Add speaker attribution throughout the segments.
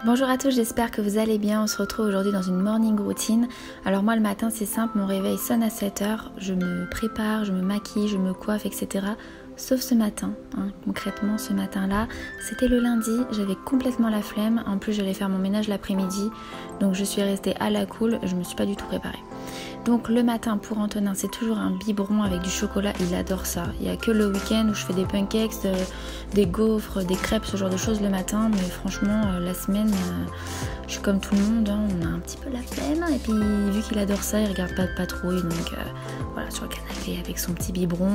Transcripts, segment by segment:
Speaker 1: Bonjour à tous, j'espère que vous allez bien. On se retrouve aujourd'hui dans une morning routine. Alors moi le matin c'est simple, mon réveil sonne à 7h, je me prépare, je me maquille, je me coiffe, etc. Sauf ce matin, concrètement ce matin-là, c'était le lundi, j'avais complètement la flemme. En plus j'allais faire mon ménage l'après-midi, donc je suis restée à la cool, je me suis pas du tout préparée. Donc le matin pour Antonin c'est toujours un biberon avec du chocolat, il adore ça. Il n'y a que le week-end où je fais des pancakes, des gaufres, des crêpes, ce genre de choses le matin. Mais franchement la semaine je suis comme tout le monde, on a un petit peu la flemme. Et puis vu qu'il adore ça, il regarde pas de patrouille. Donc voilà, sur le canapé avec son petit biberon.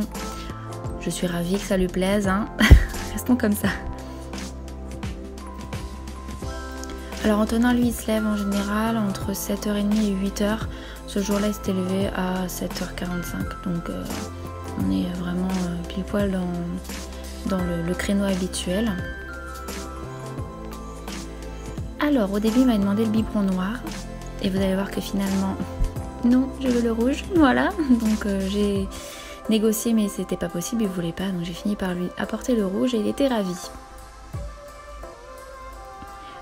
Speaker 1: Je suis ravie que ça lui plaise, Restons comme ça. Alors Antonin lui il se lève en général entre 7h30 et 8h. Ce jour-là il s'est levé à 7h45. Donc on est vraiment pile poil dans le créneau habituel. Alors au début il m'a demandé le biberon noir. Et vous allez voir que finalement non, je veux le rouge. Voilà, donc j'ai négocié mais c'était pas possible, il voulait pas. Donc j'ai fini par lui apporter le rouge et il était ravi.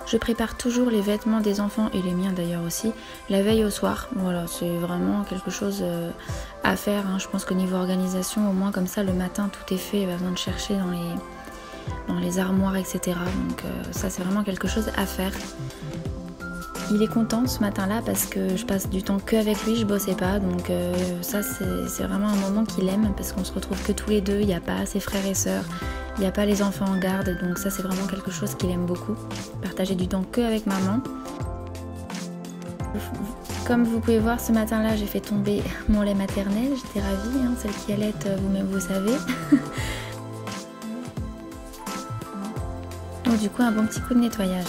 Speaker 1: Je prépare toujours les vêtements des enfants et les miens d'ailleurs aussi la veille au soir. Voilà, c'est vraiment quelque chose à faire. Je pense qu'au niveau organisation, au moins comme ça le matin tout est fait, il n'y a pas besoin de chercher dans les armoires, etc. Donc ça c'est vraiment quelque chose à faire. Il est content ce matin-là parce que je passe du temps qu'avec lui, je bossais pas. Donc ça c'est vraiment un moment qu'il aime parce qu'on se retrouve que tous les deux, il n'y a pas ses frères et sœurs. Il n'y a pas les enfants en garde, donc ça c'est vraiment quelque chose qu'il aime beaucoup. Partager du temps que avec maman. Comme vous pouvez voir, ce matin-là, j'ai fait tomber mon lait maternel. J'étais ravie, celle qui allait, vous-même vous savez. Donc du coup, un bon petit coup de nettoyage.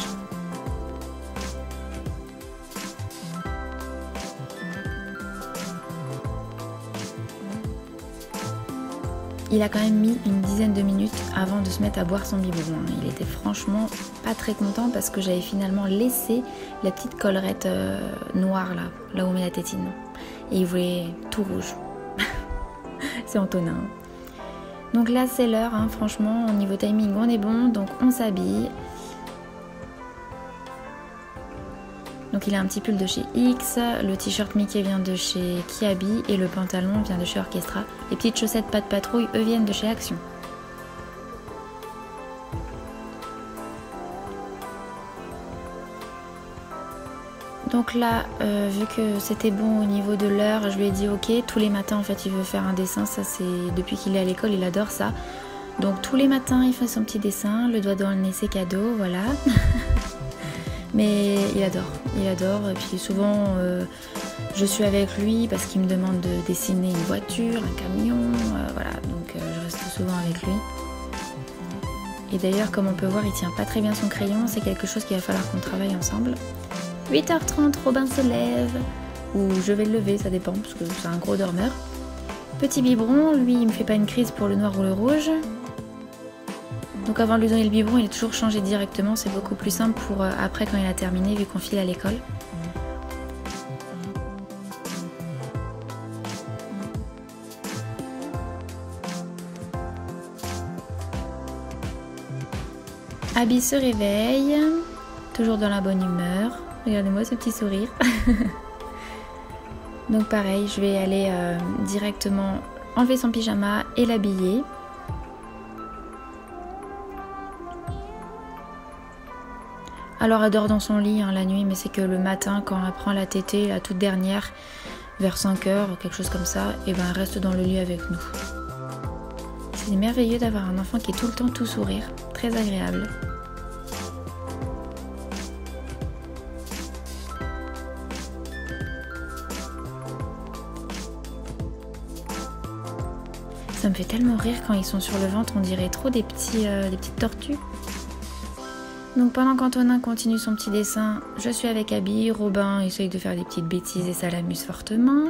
Speaker 1: Il a quand même mis une dizaine de minutes avant de se mettre à boire son biberon. Il était franchement pas très content parce que j'avais finalement laissé la petite collerette noire là où on met la tétine. Et il voulait tout rouge. C'est Antonin. Donc là c'est l'heure, franchement au niveau timing on est bon, donc on s'habille. Donc il a un petit pull de chez X, le t-shirt Mickey vient de chez Kiabi et le pantalon vient de chez Orchestra. Les petites chaussettes pas de patrouille, eux viennent de chez Action. Donc là, vu que c'était bon au niveau de l'heure, je lui ai dit ok, tous les matins en fait il veut faire un dessin, ça c'est depuis qu'il est à l'école, il adore ça. Donc tous les matins il fait son petit dessin, le doigt dans le nez c'est cadeau, voilà. Mais il adore. Et puis souvent je suis avec lui parce qu'il me demande de dessiner une voiture, un camion, voilà, donc je reste souvent avec lui. Et d'ailleurs comme on peut voir il tient pas très bien son crayon, c'est quelque chose qu'il va falloir qu'on travaille ensemble. 8h30, Robin se lève, ou je vais le lever, ça dépend parce que c'est un gros dormeur. Petit biberon, lui il me fait pas une crise pour le noir ou le rouge. Donc avant de lui donner le biberon, il est toujours changé directement, c'est beaucoup plus simple pour après quand il a terminé vu qu'on file à l'école. Abby se réveille, toujours dans la bonne humeur. Regardez-moi ce petit sourire. Donc pareil, je vais aller directement enlever son pyjama et l'habiller. Alors elle dort dans son lit la nuit, mais c'est que le matin quand elle prend la tétée, la toute dernière, vers 5h, quelque chose comme ça, et ben elle reste dans le lit avec nous. C'est merveilleux d'avoir un enfant qui est tout le temps tout sourire, très agréable. Ça me fait tellement rire quand ils sont sur le ventre, on dirait trop des petites tortues. Donc pendant qu'Antonin continue son petit dessin, je suis avec Abby, Robin essaye de faire des petites bêtises et ça l'amuse fortement.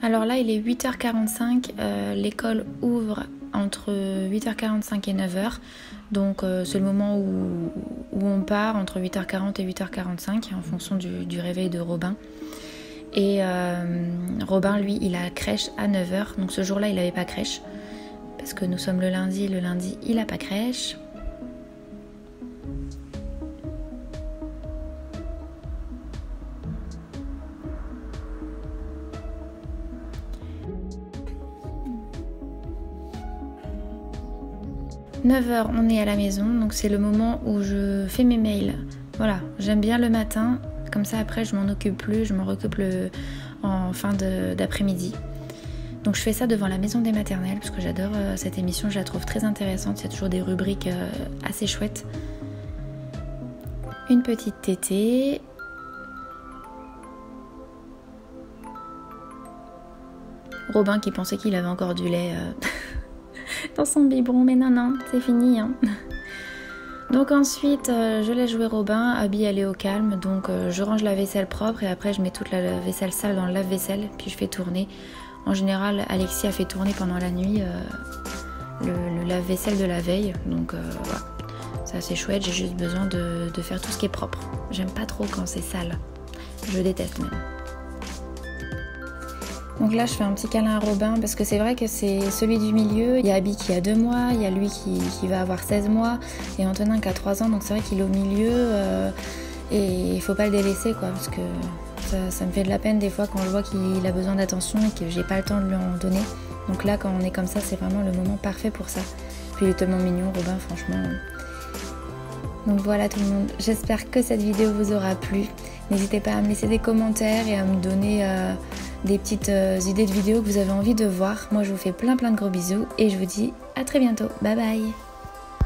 Speaker 1: Alors là il est 8h45, l'école ouvre entre 8h45 et 9h. Donc c'est le moment où on part, entre 8h40 et 8h45 en fonction du réveil de Robin. Et Robin, lui, il a crèche à 9h. Donc ce jour-là, il n'avait pas crèche. Parce que nous sommes le lundi, il n'a pas crèche. « 9h, on est à la maison, donc c'est le moment où je fais mes mails. Voilà, j'aime bien le matin, comme ça après je m'en occupe plus, je m'en occupe en fin d'après-midi. Donc je fais ça devant la maison des maternelles, parce que j'adore cette émission, je la trouve très intéressante, il y a toujours des rubriques assez chouettes. Une petite tétée. Robin qui pensait qu'il avait encore du lait dans son biberon, mais non, c'est fini. Hein. Donc ensuite, je laisse jouer Robin, Abby elle est au calme, donc je range la vaisselle propre et après je mets toute la vaisselle sale dans le lave-vaisselle, puis je fais tourner. En général, Alexis a fait tourner pendant la nuit le lave-vaisselle de la veille, donc voilà. C'est assez chouette, j'ai juste besoin de faire tout ce qui est propre. J'aime pas trop quand c'est sale, je déteste même. Donc là je fais un petit câlin à Robin parce que c'est vrai que c'est celui du milieu. Il y a Abby qui a 2 mois, il y a lui qui va avoir 16 mois et Antonin qui a 3 ans, donc c'est vrai qu'il est au milieu et il faut pas le délaisser quoi, parce que ça me fait de la peine des fois quand je vois qu'il a besoin d'attention et que j'ai pas le temps de lui en donner. Donc là quand on est comme ça, c'est vraiment le moment parfait pour ça. Puis il est tellement mignon Robin, franchement. Donc voilà tout le monde, j'espère que cette vidéo vous aura plu. N'hésitez pas à me laisser des commentaires et à me donner des petites idées de vidéos que vous avez envie de voir. Moi je vous fais plein de gros bisous et je vous dis à très bientôt. Bye bye.